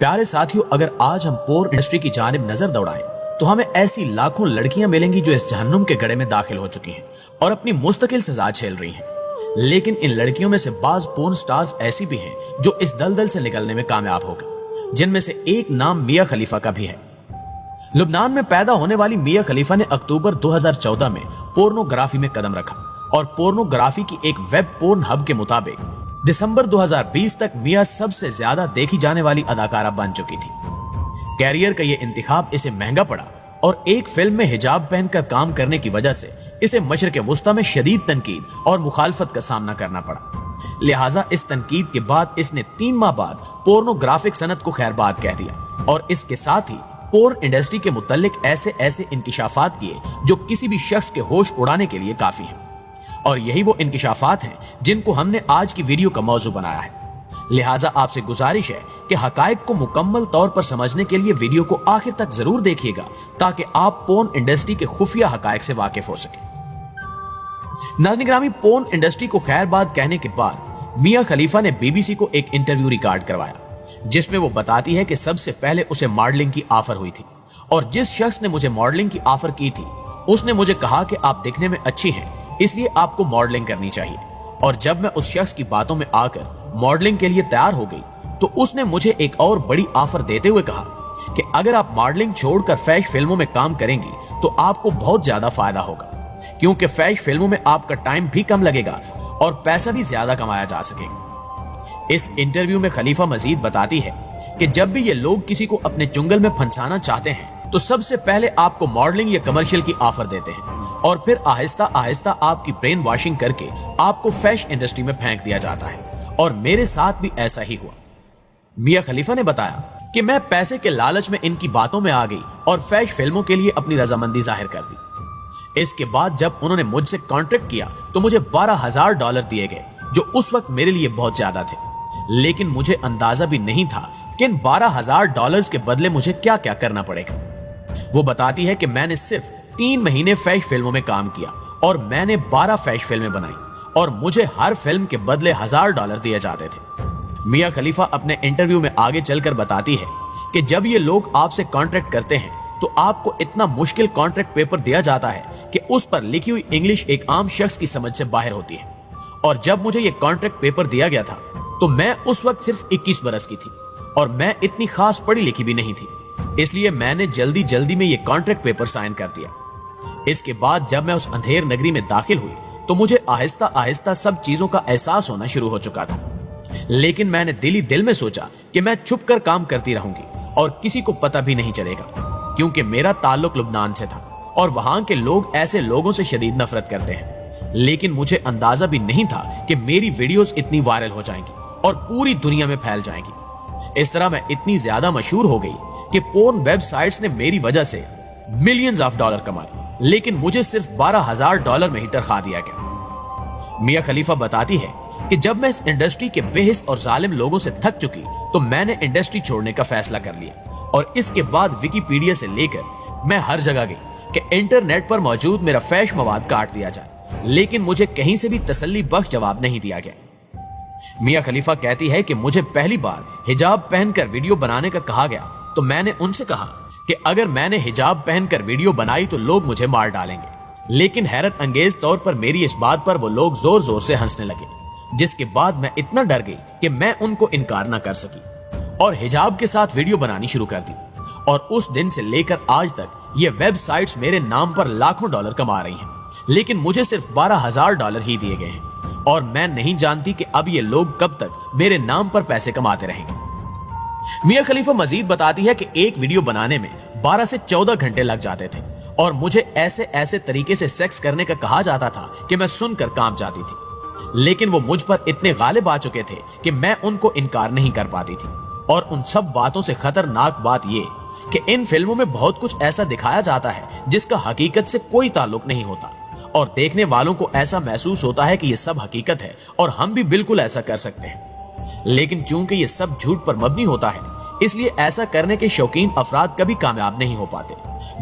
प्यारे साथियों, अगर आज हम पोर्न इंडस्ट्री की जानिब नजर दौड़ाएं तो हमें ऐसी लाखों लड़कियां मिलेंगी जो इस जहन्नुम के गड्ढे में दाखिल हो चुकी हैं और अपनी मुस्तकिल सजा झेल रही हैं। लेकिन इन लड़कियों में से बाज पोर्न स्टार्स ऐसी भी हैं जो इस दलदल से निकलने में कामयाब हो गए, जिनमें से एक नाम मियां खलीफा का भी है। लुबनान में पैदा होने वाली मियां खलीफा ने अक्टूबर 2014 में पोर्नोग्राफी में कदम रखा और पोर्नोग्राफी की एक वेब पोर्न हब के मुताबिक दिसंबर 2020 तक मियां सबसे ज्यादा देखी जाने वाली अदाकारा बन चुकी थी। कैरियर का ये इंतखाब इसे महंगा पड़ा और एक फिल्म में हिजाब पहनकर काम करने की वजह से इसे मशरिक़ वुस्ता में शदीद तनकीद और मुखालफत का सामना करना पड़ा। लिहाजा इस तनकीद के बाद इसने 3 माह बाद पोर्नोग्राफिक सनत को खैरबाद कह दिया और इसके साथ ही पोर्न इंडस्ट्री के मुतालिक ऐसे इंकिशाफात किए जो किसी भी शख्स के होश उड़ाने के लिए काफी हैं। और यही वो इंकिशाफात हैं जिनको हमने आज की वीडियो का मौजू बनाया है। लिहाजा आपसे गुजारिश है कि हकायक को मुकम्मल तौर पर समझने के लिए वीडियो को आखिर तक जरूर देखिएगा ताकि आप पोर्न इंडस्ट्री के खुफिया हकायक से वाकिफ हो सके। नाज़रीन ग्रामी, पोर्न इंडस्ट्री को खैरबाद कहने के बाद मियां खलीफा ने बीबीसी को एक इंटरव्यू रिकॉर्ड करवाया जिसमें वो बताती है कि सबसे पहले उसे मॉडलिंग की ऑफर हुई थी और जिस शख्स ने मुझे मॉडलिंग की ऑफर की थी उसने मुझे कहा कि आप दिखने में अच्छी हैं, इसलिए आपको मॉडलिंग करनी चाहिए। और जब मैं उस शख्स की बातों में आकर मॉडलिंग के लिए तैयार हो गई तो उसने मुझे एक और बड़ी ऑफर देते हुए कहा कि अगर आप मॉडलिंग छोड़कर फैशन फिल्मों में काम करेंगी तो आपको बहुत ज्यादा फायदा होगा, क्योंकि फैशन फिल्मों में आपका टाइम भी कम लगेगा और पैसा भी ज्यादा कमाया जा सकेगा। इस इंटरव्यू में खलीफा मजीद बताती है कि जब भी ये लोग किसी को अपने चुंगल में फंसाना चाहते हैं तो सबसे पहले आपको मॉडलिंग या कमर्शियल की ऑफर देते हैं और फिर आहिस्ता आहिस्ता आपकी ब्रेन वॉशिंग करके आपको फैशन इंडस्ट्री में फेंक दिया जाता है। और मेरे साथ भी ऐसा ही हुआ। मियां खलीफा ने बताया कि मैं पैसे के लालच में इनकी बातों में आ गई और फैशन फिल्मों के लिए अपनी रजामंदी जाहिर कर दी। इसके बाद जब उन्होंने मुझसे कॉन्ट्रैक्ट किया तो मुझे $12,000 दिए गए जो उस वक्त मेरे लिए बहुत ज्यादा थे, लेकिन मुझे अंदाजा भी नहीं था कि इन $12,000 के बदले मुझे क्या क्या करना पड़ेगा। वो बताती है कि मैंने सिर्फ 3 महीने फैशन फिल्मों में काम किया और मैंने 12 फैशन फिल्में बनाई और मुझे हर फिल्म के बदले $1,000 दिए जाते थे। मियां खलीफा अपने इंटरव्यू में आगे चलकर बताती है कि जब ये लोग आपसे कॉन्ट्रैक्ट करते हैं तो आपको इतना मुश्किल कॉन्ट्रैक्ट पेपर दिया जाता है कि उस पर लिखी हुई इंग्लिश एक आम शख्स की समझ से बाहर होती है। और जब मुझे ये कॉन्ट्रैक्ट पेपर दिया गया था तो मैं उस वक्त सिर्फ 21 बरस की थी और मैं इतनी खास पढ़ी लिखी भी नहीं थी, इसलिए मैंने जल्दी जल्दी में ये कॉन्ट्रैक्ट पेपर साइन कर दिया। इसके बाद जब मैं उस अंधेर नगरी में दाखिल हुई तो मुझे आहिस्ता आहिस्ता सब चीजों का एहसास होना शुरू हो चुका था, लेकिन मैंने दिल में सोचा कि मैं छुप कर काम करती रहूंगी और किसी को पता भी नहीं चलेगा, क्योंकि मेरा ताल्लुक लुबनान से था और वहां के लोग ऐसे लोगों से शदीद नफरत करते हैं। लेकिन मुझे अंदाजा भी नहीं था कि मेरी वीडियोस इतनी वायरल हो जाएंगी और पूरी दुनिया में फैल जाएंगी। इस तरह मैं इतनी ज्यादा मशहूर हो गई कि पोर्न वेबसाइट्स ने मेरी वजह से मिलियंस ऑफ डॉलर कमाए, लेकिन मुझे सिर्फ $12,000 में ही तनख्वाह दिया गया। मियां खलीफा बताती है कि जब मैं इस इंडस्ट्री के बेहिस और जालिम लोगों से थक चुकी तो मैंने इंडस्ट्री छोड़ने का फैसला कर लिया और इसके बाद विकिपीडिया से लेकर मैं हर जगह गई कि इंटरनेट पर मौजूद मेरा फैशन मवाद काट दिया जाए, लेकिन मुझे कहीं से भी तसल्ली बख्श जवाब नहीं दिया गया। मियां खलीफा कहती है कि मुझे पहली बार हिजाब पहनकर वीडियो बनाने का कहा गया तो मैंने उनसे कहा कि अगर मैंने हिजाब पहनकर वीडियो बनाई तो लोग मुझे मार डालेंगे, लेकिन हैरत अंगेज तौर पर मेरी इस बात पर वो लोग जोर जोर से हंसने लगे, जिसके बाद मैं इतना डर गई कि मैं उनको इनकार न कर सकी और हिजाब के साथ वीडियो बनानी शुरू कर दी। और उस दिन से लेकर आज तक ये वेबसाइट्स मेरे नाम पर लाखों डॉलर कमा रही हैं, लेकिन मुझे सिर्फ $12,000 ही दिए गए हैं और मैं नहीं जानती कि अब ये लोग कब तक मेरे नाम पर पैसे कमाते रहेंगे। मियां खलीफा मजीद बताती है कि एक वीडियो बनाने में 12 से 14 घंटे लग जाते थे और मुझे ऐसे तरीके से सेक्स करने का कहा जाता था कि मैं सुनकर कांप जाती थी, लेकिन वो मुझ पर इतने गालिब आ चुके थे कि मैं उनको इनकार नहीं कर पाती थी। और उन सब बातों से खतरनाक बात ये कि इन फिल्मों में बहुत कुछ ऐसा दिखाया जाता है जिसका हकीकत से कोई ताल्लुक नहीं होता और देखने वालों को ऐसा महसूस होता है कि ये सब हकीकत है और हम भी बिल्कुल ऐसा कर सकते हैं। लेकिन चूंकि ये सब झूठ पर मबनी होता है, इसलिए ऐसा करने के शौकीन अफराद कभी कामयाब नहीं हो पाते,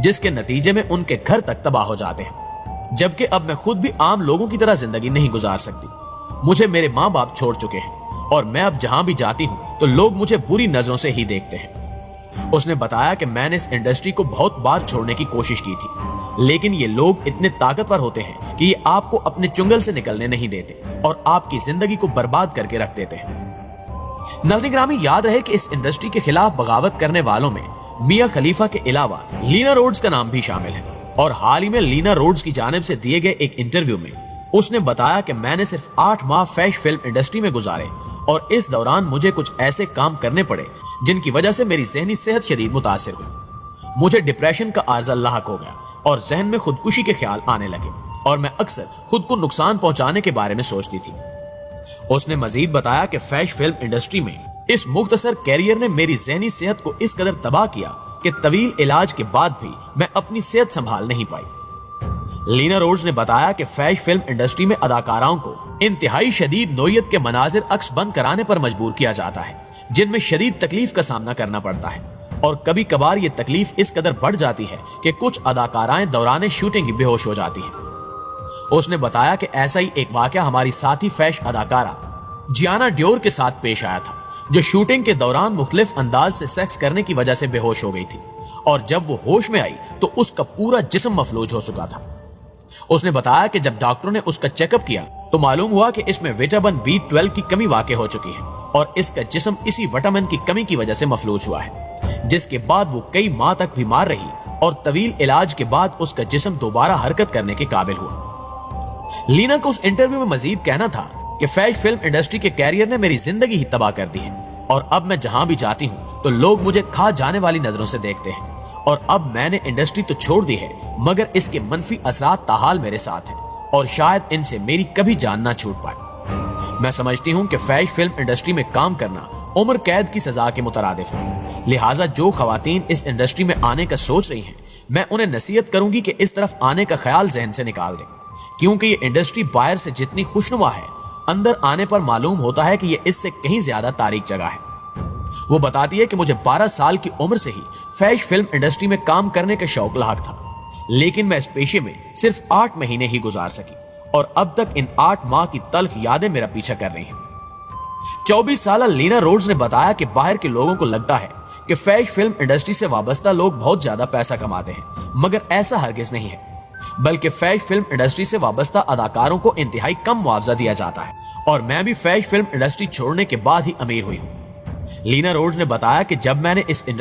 जिसके नतीजे में उनके घर तक तबाह हो जाते हैं। जबकि अब मैं खुद भी आम लोगों की तरह जिंदगी नहीं गुजार सकती। मुझे मेरे माँ बाप छोड़ चुके हैं और मैं अब जहां भी जाती हूं तो लोग मुझे बुरी नजरों से ही देखते हैं। उसने बताया कि मैंने इस इंडस्ट्री को बहुत बार छोड़ने की कोशिश की थी, लेकिन ये लोग इतने ताकतवर होते हैं कि ये आपको अपने चुंगल से निकलने नहीं देते और आपकी जिंदगी को बर्बाद करके रख देते हैं। नाज़रीन ग्रामी, याद रहे कि इस इंडस्ट्री के खिलाफ बगावत करने वालों में मियां खलीफा के अलावा लीना रोड्स का नाम भी शामिल है। और हाल ही में लीना रोड्स की जानिब से दिए गए एक इंटरव्यू में उसने बताया कि मैंने सिर्फ 8 माह फैशन फिल्म इंडस्ट्री में गुजारे और इस दौरान मुझे कुछ ऐसे काम करने पड़े जिनकी वजह से मेरी ज़हनी सेहत शदीद मुतासिर हुई। मुझे डिप्रेशन का आर्जा लाहक हो गया और जहन में खुदकुशी के ख्याल आने लगे और मैं अक्सर खुद को नुकसान पहुंचाने के बारे में सोचती थी। उसने मजीद बताया कि फैशन फिल्म इंडस्ट्री में इस मुख्तसर कैरियर ने मेरी ज़हनी सेहत को इस कदर तबाह किया कि तवील इलाज के बाद भी मैं अपनी सेहत संभाल नहीं पाई। लीना रोड्स ने बताया कि फैशन फिल्म इंडस्ट्री में अदाकाराओं को इंतहाई शदीद नोयत के मनाजिर अक्स बंद कराने पर मजबूर किया जाता है, जिनमें शदीद तकलीफ का सामना करना पड़ता है और कभी कभार ये तकलीफ इस कदर बढ़ जाती है कि कुछ अदाकाराएं दौरान शूटिंग ही बेहोश हो जाती हैं। उसने बताया कि ऐसा ही एक वाकया हमारी साथी फैशन अदाकारा जियाना ड्योर के साथ पेश आया था, जो शूटिंग के दौरान मुख्तलिफ अंदाज से सेक्स करने की वजह से बेहोश हो गई थी और जब वो होश में आई तो उसका पूरा जिस्म मफलूज हो चुका था। उसने बताया कि जब डॉक्टरों ने उसका चेकअप किया तो मालूम हुआ कि इसमें विटामिन B12 की कमी वाक़ई हो चुकी है और इसका जिस्म इसी विटामिन की कमी की वजह से मफलूज हुआ है, जिसके बाद वो कई माह तक बीमार रही और तवील इलाज के बाद उसका जिस्म दोबारा हरकत करने के काबिल हुआ। लीना को उस इंटरव्यू में मजीद कहना था कि फैशन फिल्म इंडस्ट्री के कैरियर ने मेरी जिंदगी ही तबाह कर दी है और अब मैं जहां भी जाती हूं तो लोग मुझे खा जाने वाली नजरों से देखते हैं और अब मैंने इंडस्ट्री तो छोड़ दी है मगर इसके मनफी असरात ताहाल मेरे साथ हैं और शायद इनसे मेरी कभी जान ना छूट पाए। मैं समझती हूं कि फैशन फिल्म इंडस्ट्री में काम करना उम्र कैद की सजा के मुतरादिफ है, लिहाजा जो खवातीन इस इंडस्ट्री में आने का सोच रही हैं मैं उन्हें नसीहत करूंगी कि इस तरफ आने का ख्याल जहन से निकाल दें, क्योंकि ये इंडस्ट्री बाहर से जितनी खुशनुमा है अंदर आने पर मालूम होता है कि ये इससे कहीं ज्यादा तारीक जगह है। वो बताती है कि मुझे 12 साल की उम्र से ही फैशन फिल्म इंडस्ट्री में काम करने का शौक लाक था, लेकिन मैं इस पेशे में सिर्फ 8 महीने ही गुजार सकी और अब तक इन 8 माह की तल्ख यादें मेरा पीछा कर रही हैं। 24 साल लीना रोड्स ने बताया कि बाहर के लोगों को लगता है कि फैशन फिल्म इंडस्ट्री से वाबस्ता लोग बहुत ज्यादा पैसा कमाते हैं, मगर ऐसा हरगिज नहीं है, बल्कि फैशन फिल्म इंडस्ट्री से वाबस्ता अदाकारों को इंतहाई कम मुआवजा दिया जाता है और मैं भी फैशन फिल्म इंडस्ट्री छोड़ने के बाद ही अमीर हुई हूँ। लीना रोड्स ने बताया कि जब मैंने इस